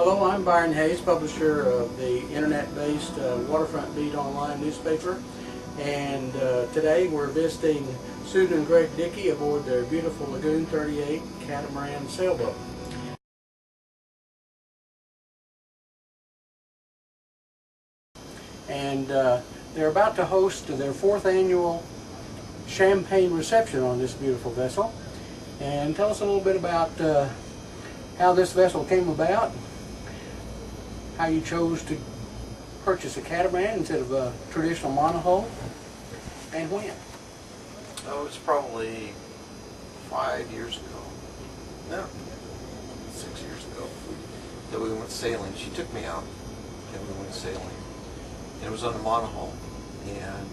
Hello, I'm Byron Hayes, publisher of the internet-based Waterfront Beat online newspaper. And today we're visiting Susan and Greg Dickey aboard their beautiful Lagoon 38 catamaran sailboat. And they're about to host their 4th annual champagne reception on this beautiful vessel. And tell us a little bit about how this vessel came about, how you chose to purchase a catamaran instead of a traditional monohull, and when. Oh, it's probably 5 years ago. No, 6 years ago that we went sailing. She took me out and we went sailing. And it was on a monohull. And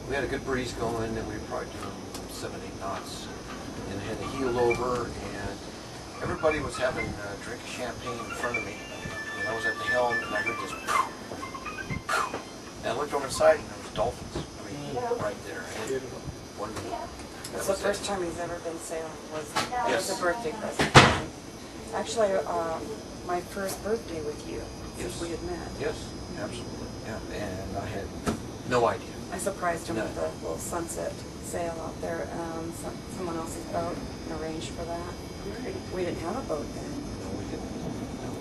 we had a good breeze going and we were probably doing 7, 8 knots. And had to heel over and everybody was having a drink of champagne in front of me. And I was at the helm and I heard this poof, poof. And I looked over the side and there was dolphins. I mean, right there. And wonderful. That's the first time he's ever been sailing. Was Yes. a birthday present. Actually, my first birthday with you, since we had met. Yes, absolutely. Yeah, and I had no idea. I surprised him with a little sunset sail out there. Someone else's boat and arranged for that. Great. We didn't have a boat then. No, we didn't.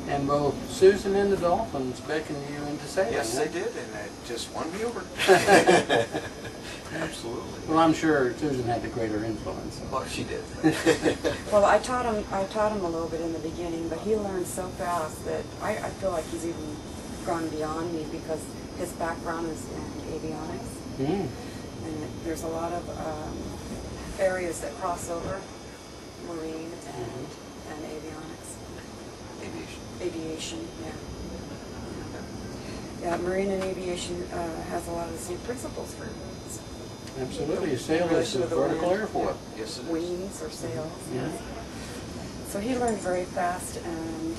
And both Susan and the dolphins beckoned you into sailing. Yes, they did, and it just won me over. Absolutely. Well, I'm sure Susan had the greater influence. Well, she did. Well, I taught him a little bit in the beginning, but he learned so fast that I feel like he's even gone beyond me because his background is in avionics. Mm. And there's a lot of areas that cross over, marine and avionics. Aviation. Aviation, yeah. Yeah, marine and aviation has a lot of the same principles for Absolutely. A sail is relation a to the vertical wind. airfoil. Yes, it is. wings or sails. Yeah. So he learned very fast, and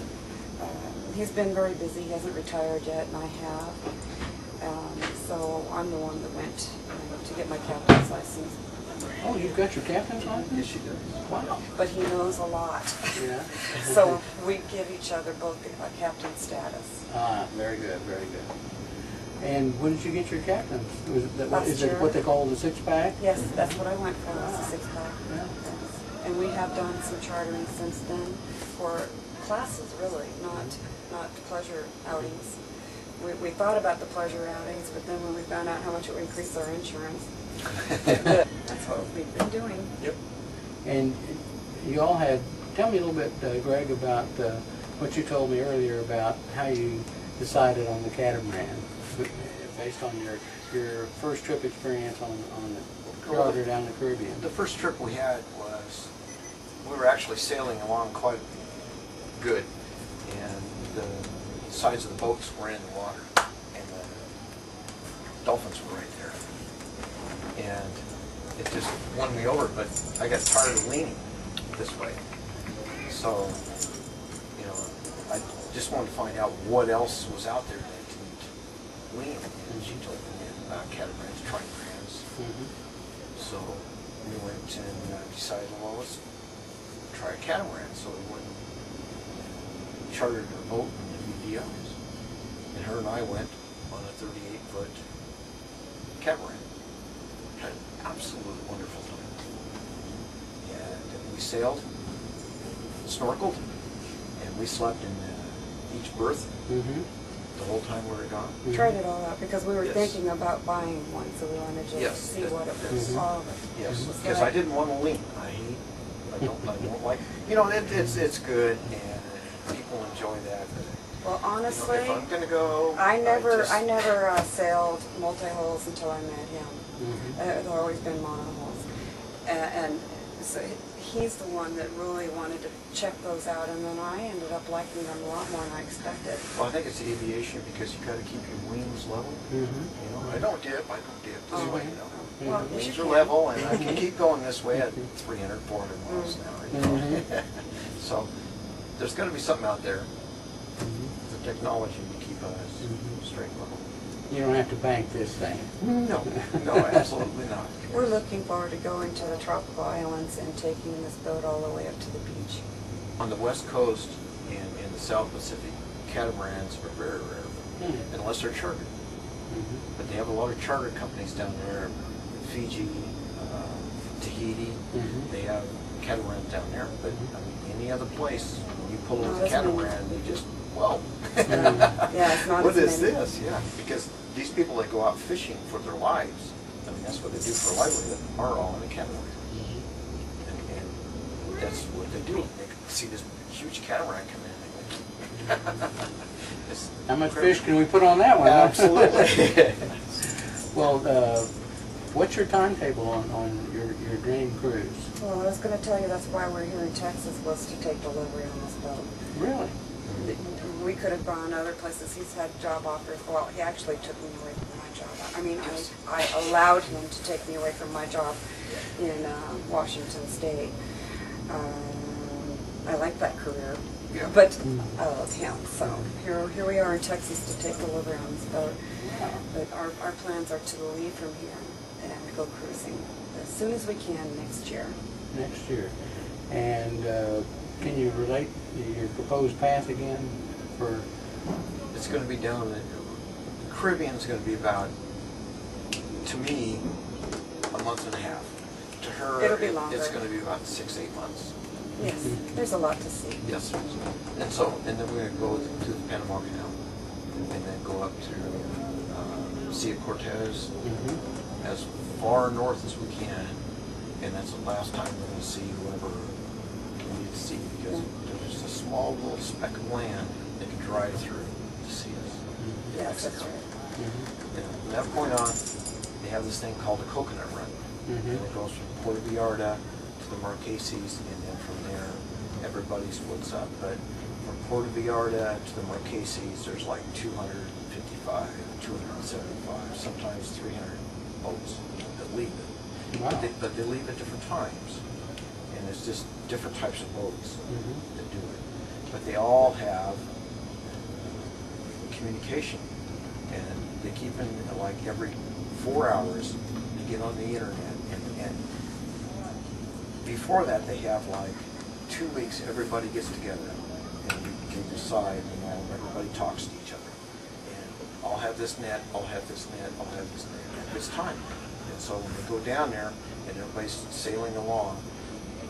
he's been very busy. He hasn't retired yet, and I have. So I'm the one that went to get my captain's license. Oh, you've got your captain's license? Yes, she does. Wow. But he knows a lot. Yeah. So we give each other both a captain status. Ah, very good, very good. And when did you get your captain's? Last Is it year. what they call the 6-pack? Yes, that's what I went for, was a 6-pack. Yeah. Yes. And we have done some chartering since then for classes, really, not pleasure outings. We thought about the pleasure outings, but then when we found out how much it would increase our insurance, that's what we've been doing. Yep. And you all had, tell me a little bit, Greg, about what you told me earlier about how you decided on the catamaran, based on your first trip experience on the charter down the Caribbean. The first trip we had was, we were actually sailing along quite good, and the sides of the boats were in the water, and the dolphins were right there. And it just won me over, but I got tired of leaning this way. So, you know, I just wanted to find out what else was out there that didn't lean. And she told me about catamarans, trimarans. So we went and decided, well, let's try a catamaran. So we went and chartered a boat in the VDIs. And her and I went on a 38-foot catamaran. Had an absolute wonderful time. And we sailed, snorkeled, and we slept in each berth the whole time we were gone. We tried it all out because we were Yes. thinking about buying one, so we wanted to Yes, see that- what it was all of it. Yes, was because I like. didn't want to lean. I don't like. You know, it's good and people enjoy that. Well, You know, honestly, if I'm gonna go, I never just- sailed multi-hulls until I met him. It's always been monohulls, and so he's the one that really wanted to check those out, and then I ended up liking them a lot more than I expected. Well, I think it's aviation because you got to keep your wings level. You know, I don't dip this way. You know, Well, yes, wings you are can. level, and I can keep going this way at 300, 400 miles an hour. You know? So there's got to be something out there, the technology to keep us straight and level. You don't have to bank this thing. No, no, absolutely not. We're looking forward to going to the tropical islands and taking this boat all the way up to the beach. On the west coast in the South Pacific, catamarans are very rare, unless they're chartered. But they have a lot of charter companies down there, Fiji, Tahiti. They have catamarans down there. But I mean, any other place, when you pull in a catamaran, you just, whoa. Yeah, it's not What as is many. this? Yeah, because these people that go out fishing for their lives, I mean, that's what they do for a livelihood, are all in a catamaran. And that's what they do. They see this huge catamaran come in. How much fish can we put on that one? Absolutely. Well, what's your timetable on your dream cruise? Well, I was going to tell you that's why we're here in Texas, was to take delivery on this boat. Really? We could have gone other places. He's had job offers. Well, he actually took me away from my job. I mean, I allowed him to take me away from my job in Washington State. I like that career, but I love him. So here we are in Texas to take delivery on this boat. But our plans are to leave from here and go cruising as soon as we can next year. Next year. And can you relate your proposed path again for? It's going to be down the Caribbean is going to be about, to me, a month and a half. To her, It'll be longer. It's going to be about 6-8 months. Yes, there's a lot to see. Yes, and then we're going to go to the Panama Canal, and then go up to Sea of Cortez, as far north as we can, and that's the last time we're going to see whoever we need to see, because there's just a small little speck of land they can drive through to see us. Yes, that's right. And from that point on, they have this thing called the Coconut Run, and it goes from Puerto Vallarta to the Marquesas, and then from there everybody splits up. But from Puerto Vallarta to the Marquesas, there's like 255, 275, sometimes 300 boats that leave it. Wow. But they leave at different times, and it's just different types of boats that do it. But they all have communication, and they keep in, like, every 4 hours to get on the internet, and before that they have like 2 weeks everybody gets together and they decide, everybody talks to each other, and I'll have this net, I'll have this net, I'll have this net, and it's time. And so when they go down there and everybody's sailing along,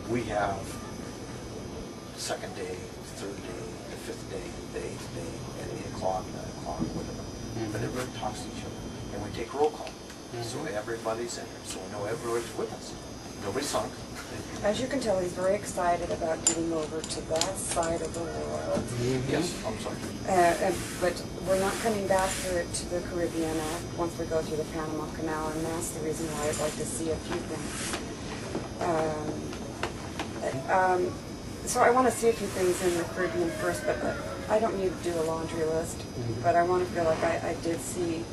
we have the second day, the third day, the fifth day, the eighth day, at 8 o'clock, 9 o'clock, whatever. But everybody talks to each other, and we take roll call. So everybody's in it, so we know everybody's with us. Nobody sunk. As you can tell, he's very excited about getting over to that side of the world. Yes, I'm sorry. But we're not coming back to the Caribbean once we go through the Panama Canal, and that's the reason why I'd like to see a few things. So I want to see a few things in the Caribbean first, but I don't need to do a laundry list. But I want to feel like I did see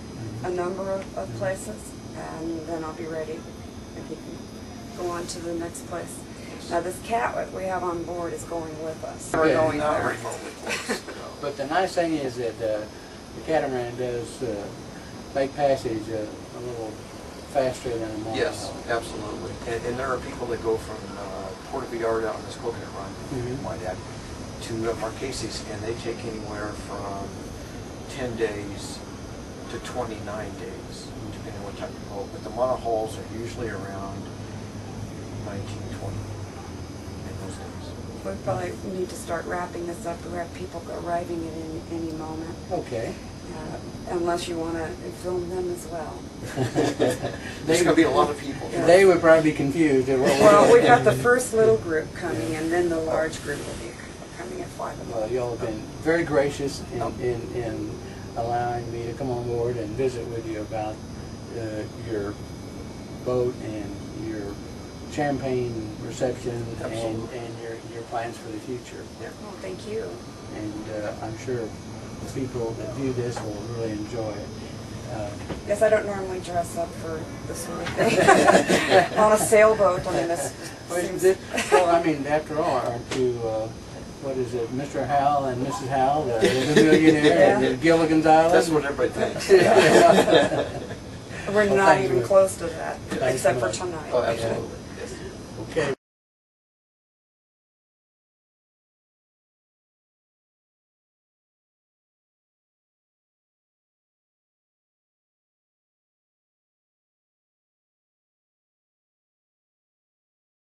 a number of places, and then I'll be ready if he can go on to the next place. Now this cat that we have on board is going with us. We're going there. But the nice thing is that the catamaran does make passage a little faster than a monohull. Yes, absolutely. And there are people that go from Puerto Vallarta on this Coconut Run, my dad, to Marquesas, and they take anywhere from 10 days to 29 days, depending on what type of boat. But the monohulls are usually around 19, 20 in those days. We probably need to start wrapping this up. We have people arriving at any moment. Okay. Unless you want to film them as well. There's going to be a lot of people. Yeah. They would probably be confused at what we're Well, doing. we've got the first little group coming, and then the large group will be coming at 5 o'clock. Well, y'all have been very gracious in allowing me to come on board and visit with you about your boat and your champagne reception and your plans for the future. Yeah. Oh, thank you. And I'm sure the people that view this will really enjoy it. Yes, I don't normally dress up for this sort of thing. On a sailboat, I mean, this seems... Well, I mean, after all, aren't you, what is it, Mr. Howell and Mrs. Howell, the millionaire, and Gilligan's Island? That's what everybody thinks. We're Well, not thank even you. close to that, Thanks except so for much. tonight. Oh, absolutely.